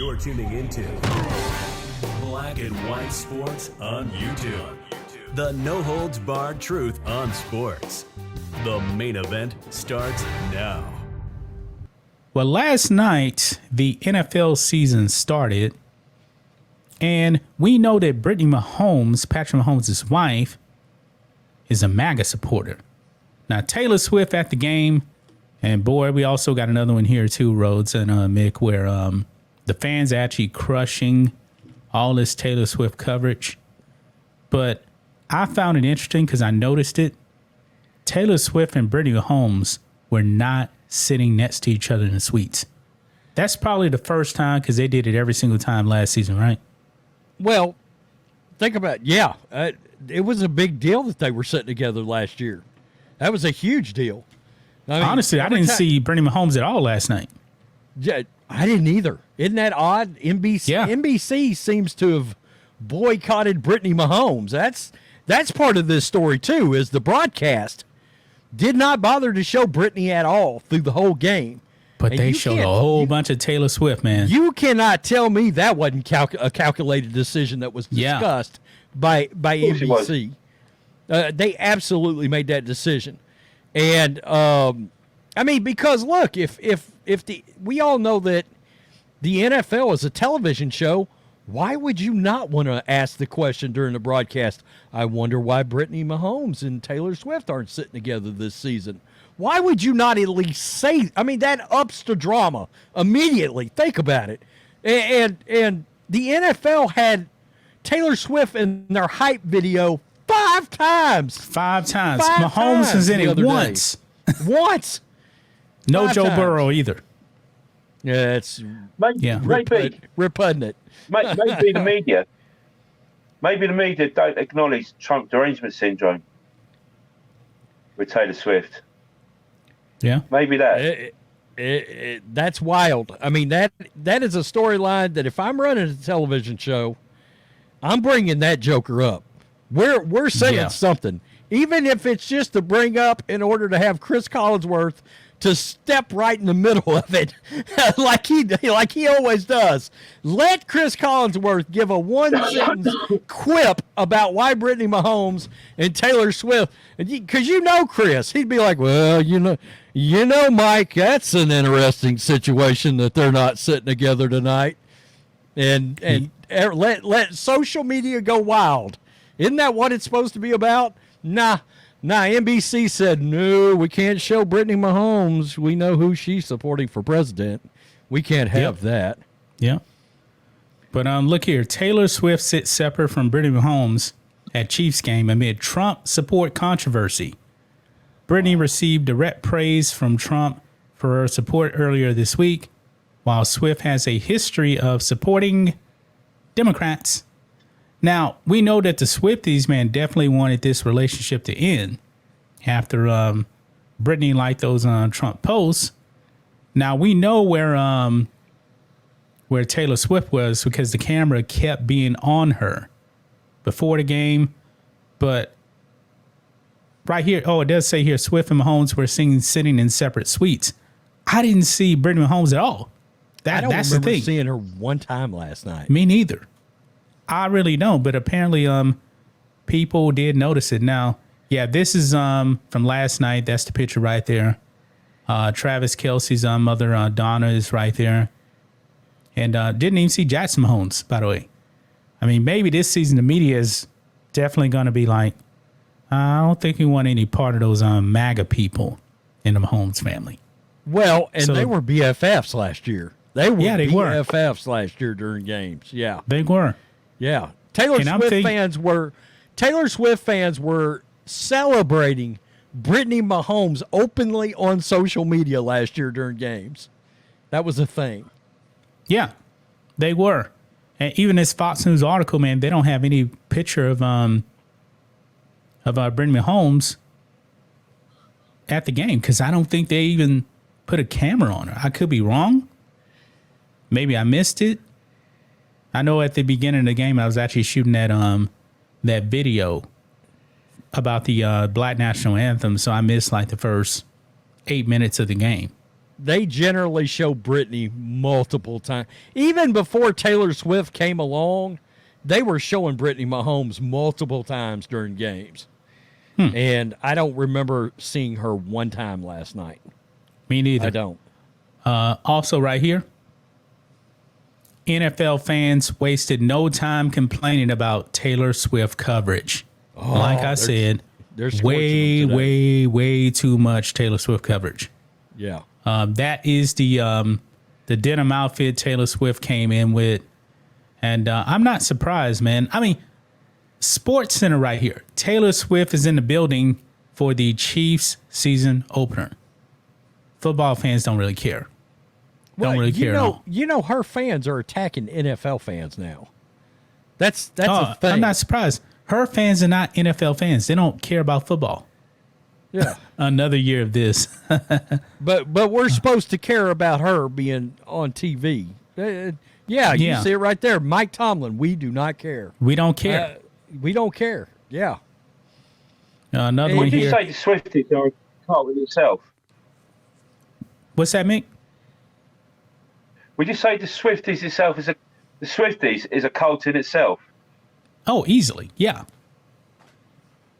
You're tuning into Black and White Sports on YouTube. The no-holds-barred truth on sports. The main event starts now. Well, last night, the NFL season started, and we know that Brittany Mahomes, Patrick Mahomes' wife, is a MAGA supporter. Now, Taylor Swift at the game, and boy, we also got another one here too, Rhodes and Mick, where the fans are actually crushing all this Taylor Swift coverage. But I found it interesting because I noticed it. Taylor Swift and Brittany Mahomes were not sitting next to each other in the suites. That's probably the first time because they did it every single time last season, right? Well, think about it. It was a big deal that they were sitting together last year. That was a huge deal. I mean, honestly, I didn't see Brittany Mahomes at all last night. Yeah, I didn't either. Isn't that odd? NBC seems to have boycotted Brittany Mahomes. That's part of this story too. Is the broadcast did not bother to show Brittany at all through the whole game. But they showed a whole bunch of Taylor Swift, man. You cannot tell me that wasn't a calculated decision that was discussed by NBC. They absolutely made that decision. And, I mean, because, look, if we all know that the NFL is a television show, why would you not want to ask the question during the broadcast, I wonder why Brittany Mahomes and Taylor Swift aren't sitting together this season? Why would you not at least say, I mean, that ups the drama immediately. Think about it. And the NFL had Swift in their hype video 5 times. 5 times. Mahomes was in it once. Once. No Joe Burrow either. Yeah, it's repugnant. Maybe the media. Maybe the media don't acknowledge Trump derangement syndrome with Taylor Swift. Yeah, maybe that. That's wild. I mean, that is a storyline that if I'm running a television show, I'm bringing that joker up. We're saying something, even if it's just to bring up in order to have Chris Collinsworth to step right in the middle of it, like he always does. Let Chris Collinsworth give a one-sentence quip about why Brittany Mahomes and Taylor Swift, because Chris, he'd be like, well, you know, Mike, that's an interesting situation that they're not sitting together tonight, and let social media go wild. Isn't that what it's supposed to be about? Nah, NBC said, no, we can't show Brittany Mahomes. We know who she's supporting for president. We can't have that. Yeah. But look here. Taylor Swift sits separate from Brittany Mahomes at Chiefs game amid Trump support controversy. Brittany received direct praise from Trump for her support earlier this week, while Swift has a history of supporting Democrats. Now, we know that the Swifties, man, definitely wanted this relationship to end after Brittany liked those Trump posts. Now, we know where Taylor Swift was because the camera kept being on her before the game. But right here, it does say here, Swift and Mahomes were sitting in separate suites. I didn't see Brittany Mahomes at all. That's the thing. I don't remember seeing her one time last night. Me neither. I really don't, but apparently people did notice it. Now, this is from last night. That's the picture right there. Travis Kelce's mother, Donna, is right there. And didn't even see Jackson Mahomes, by the way. I mean, maybe this season the media is definitely going to be like, I don't think we want any part of those MAGA people in the Mahomes family. Well, and they were BFFs last year. They were BFFs were. Last year during games. Yeah. They were. Yeah. Taylor Swift fans were celebrating Brittany Mahomes openly on social media last year during games. That was a thing. Yeah, they were. And even this Fox News article, man, they don't have any picture of Brittany Mahomes at the game because I don't think they even put a camera on her. I could be wrong. Maybe I missed it. I know at the beginning of the game, I was actually shooting that video about the Black National Anthem, so I missed like the first 8 minutes of the game. they generally show Brittany multiple times. Even before Taylor Swift came along, they were showing Brittany Mahomes multiple times during games. And I don't remember seeing her one time last night. Me neither. I don't. Also, right here, NFL fans wasted no time complaining about Taylor Swift coverage. Like I said, there's way too much Taylor Swift coverage. Yeah. That is the denim outfit Taylor Swift came in with. And I'm not surprised, man. I mean, Sports Center right here. Taylor Swift is in the building for the Chiefs season opener. Football fans don't really care. Don't really care at all. You know, her fans are attacking NFL fans now. That's a thing. I'm not surprised. Her fans are not NFL fans. They don't care about football. Yeah. Another year of this. But we're supposed to care about her being on TV. Yeah, you see it right there. Mike Tomlin, we do not care. We don't care. We don't care. Yeah. Another one Would you here. say the Swifties are a cult in itself? What's that, Mick? Would you say the Swifties itself is a cult in itself? Oh, easily. Yeah.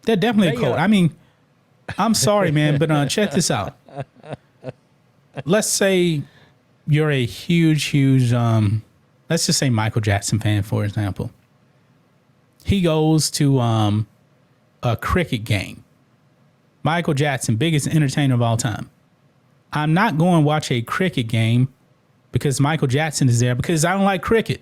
They're definitely a cult. I mean, I'm sorry, man, but check this out. Let's say you're a huge, let's just say Michael Jackson fan, for example. He goes to a cricket game. Michael Jackson, biggest entertainer of all time. I'm not going to watch a cricket game because Michael Jackson is there because I don't like cricket.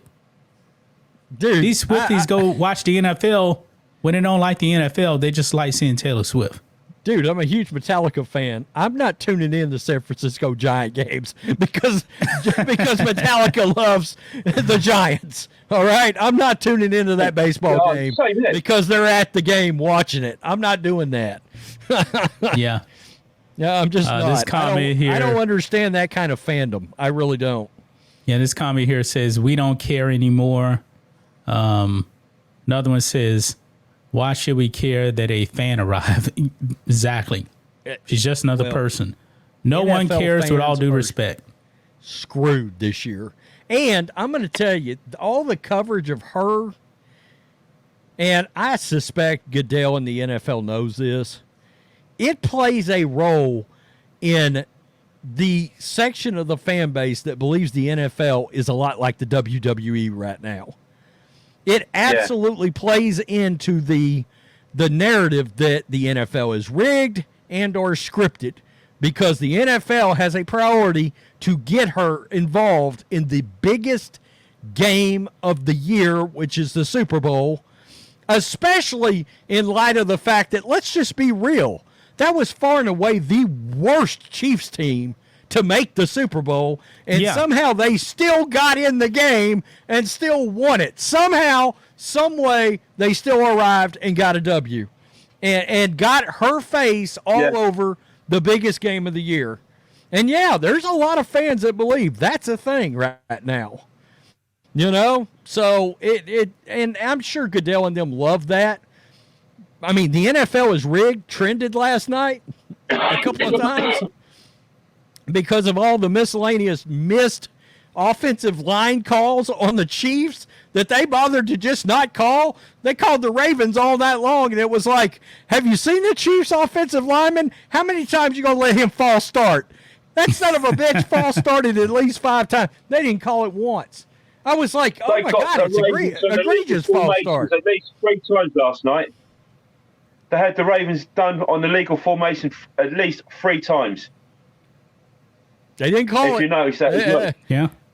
Dude, These Swifties go watch the NFL when they don't like the NFL. They just like seeing Taylor Swift. Dude, I'm a huge Metallica fan. I'm not tuning in to San Francisco Giant games because Metallica loves the Giants. All right? I'm not tuning into that baseball game because they're at the game watching it. I'm not doing that. Yeah. Yeah, I'm just not. This comment here, I don't understand that kind of fandom. I really don't. Yeah, this comment here says, we don't care anymore. Another one says, why should we care that a fan arrived? Exactly. She's just another person. No one cares, with all due respect. Screwed this year. And I'm going to tell you, all the coverage of her, and I suspect Goodell in the NFL knows this, it plays a role in the section of the fan base that believes the NFL is a lot like the WWE right now. It absolutely plays into the narrative that the NFL is rigged and or scripted because the NFL has a priority to get her involved in the biggest game of the year, which is the Super Bowl, especially in light of the fact that, let's just be real, that was far and away the worst Chiefs team to make the Super Bowl, and somehow they still got in the game and still won it. Somehow, some way, they still arrived and got a W and got her face all over the biggest game of the year. And there's a lot of fans that believe that's a thing right now. You know? So and I'm sure Goodell and them love that. I mean, the NFL is rigged, trended last night a couple of times because of all the miscellaneous missed offensive line calls on the Chiefs that they bothered to just not call. They called the Ravens all night long, and it was like, have you seen the Chiefs offensive lineman? How many times you going to let him false start? That son of a bitch false started at least 5 times. They didn't call it once. I was like, oh, my God, it's egregious false start. At least 3 times last night. They had the Ravens done on the legal formation at least 3 times. They didn't call it. If you notice that.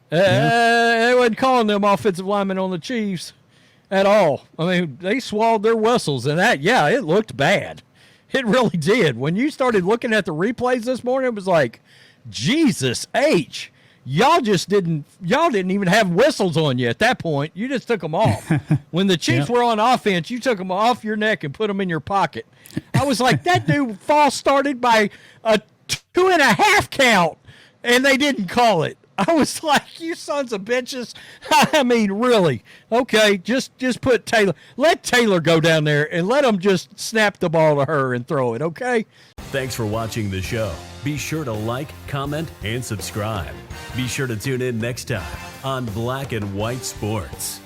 They wasn't calling them offensive linemen on the Chiefs at all. I mean, they swallowed their whistles, and it looked bad. It really did. When you started looking at the replays this morning, it was like, Jesus H. Y'all didn't even have whistles on you at that point. You just took them off. When the Chiefs were on offense, you took them off your neck and put them in your pocket. I was like, that dude false started by a 2.5 count, and they didn't call it. I was like, you sons of bitches. I mean, really? Okay, just put Taylor. Let Taylor go down there and let him just snap the ball to her and throw it, okay? Thanks for watching the show. Be sure to like, comment, and subscribe. Be sure to tune in next time on Black and White Sports.